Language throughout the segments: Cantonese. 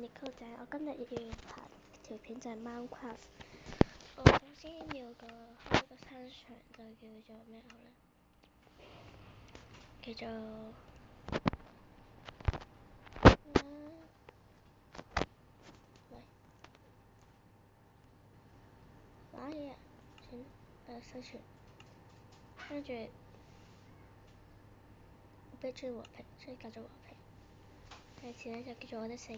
Nicole 仔，我今日要拍條片就係 Minecraft。我首先要開個新場，就叫做咩好咧？叫做玩嘢啊！算生存，跟住俾追和平，追隔咗和平。第次咧就叫做我的世界，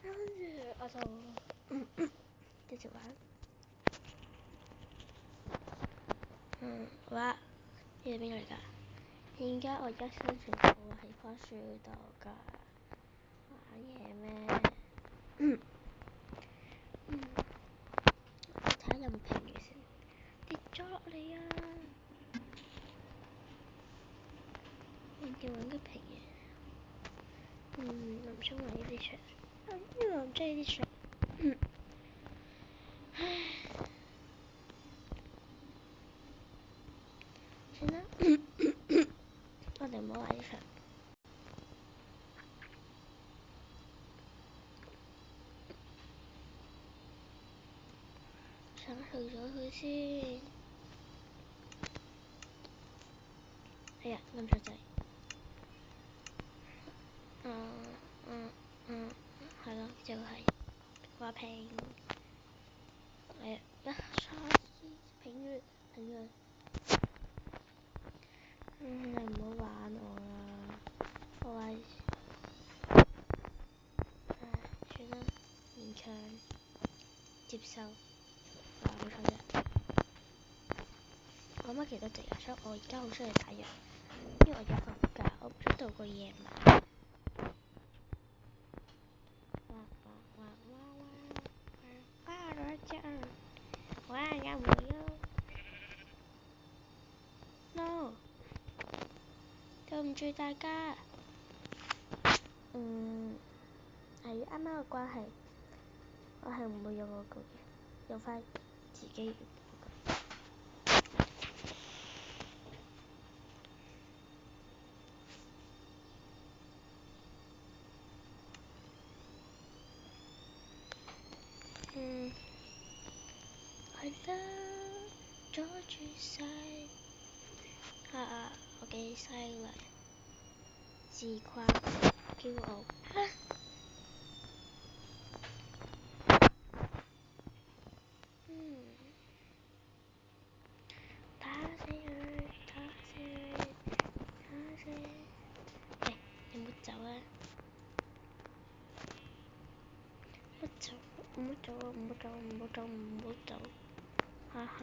跟住我就繼續玩。好啦，呢度邊度嚟㗎？點解我而家生存到喺棵樹度㗎？玩嘢咩？我睇下有冇平嘅先，跌咗落嚟啊！我要揾個平嘅。我唔中意呢啲牆，因為我唔中意呢啲牆。唉，算啦，我哋唔好玩呢牆。鏟除咗佢先。哎呀，冧咗掣。係咯，就係和平。哎呀，平月。你唔好玩我啦，我話算啦，勉強接受。冇錯啫。我媽幾多隻啊？所以我而家好需要打藥，因為我要瞓覺，我唔想度過夜晚。哇！有冇呀 ？No， 對唔住大家。係於啱啱嘅關係，我係唔會用我個嘅，用返自己原本嘅。係啦，阻住晒。我幾犀利，自誇，驕傲。打死佢！打死佢！打死佢！你唔好走啊！唔好走！唔好走！唔好走！唔好走！唔好走！哈哈！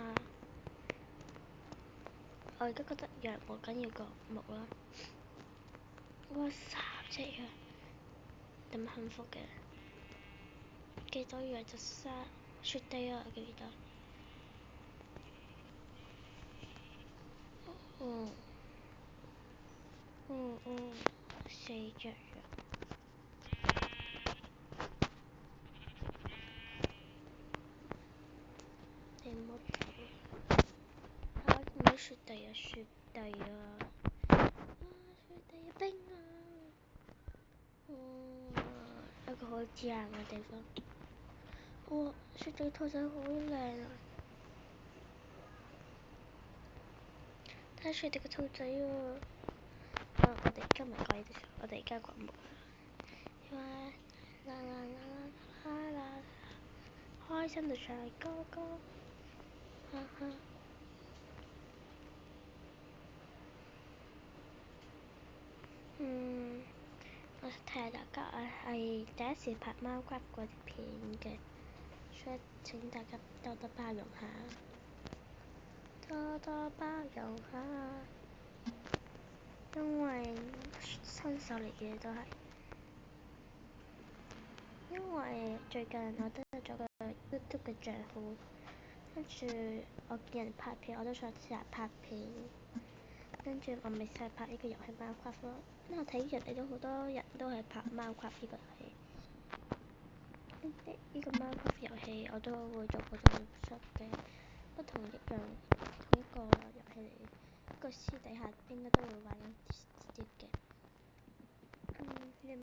我而家覺得藥冇緊要過木啦。哇，3隻藥，咁幸福嘅。幾多藥就雪地啊！我記得。4隻藥。你唔好走啊！唔係雪地啊，雪地啊！雪地冰啊！一個好自然嘅地方。雪地兔仔好靚啊！睇雪地嘅兔仔啊！我哋而家唔係講呢啲事，我哋而家講木啊。開心地唱歌歌，哈哈。我睇下大家係第一次拍 Minecraft 嗰啲片嘅，所以請大家多多包容下，多多包容下，因為新手嚟嘅都係。因為最近我都有咗個 YouTube 嘅賬號，跟住我見人拍片，我都想試下拍片。跟住我咪試下拍呢個遊戲 Minecraft 咯，因為我睇人哋都好多人都係拍 Minecraft 呢個遊戲。呢個 Minecraft 遊戲我都會做嗰種出嘅，不同一樣同一個遊戲嚟，不過私底下應該都會玩緊啲嘅。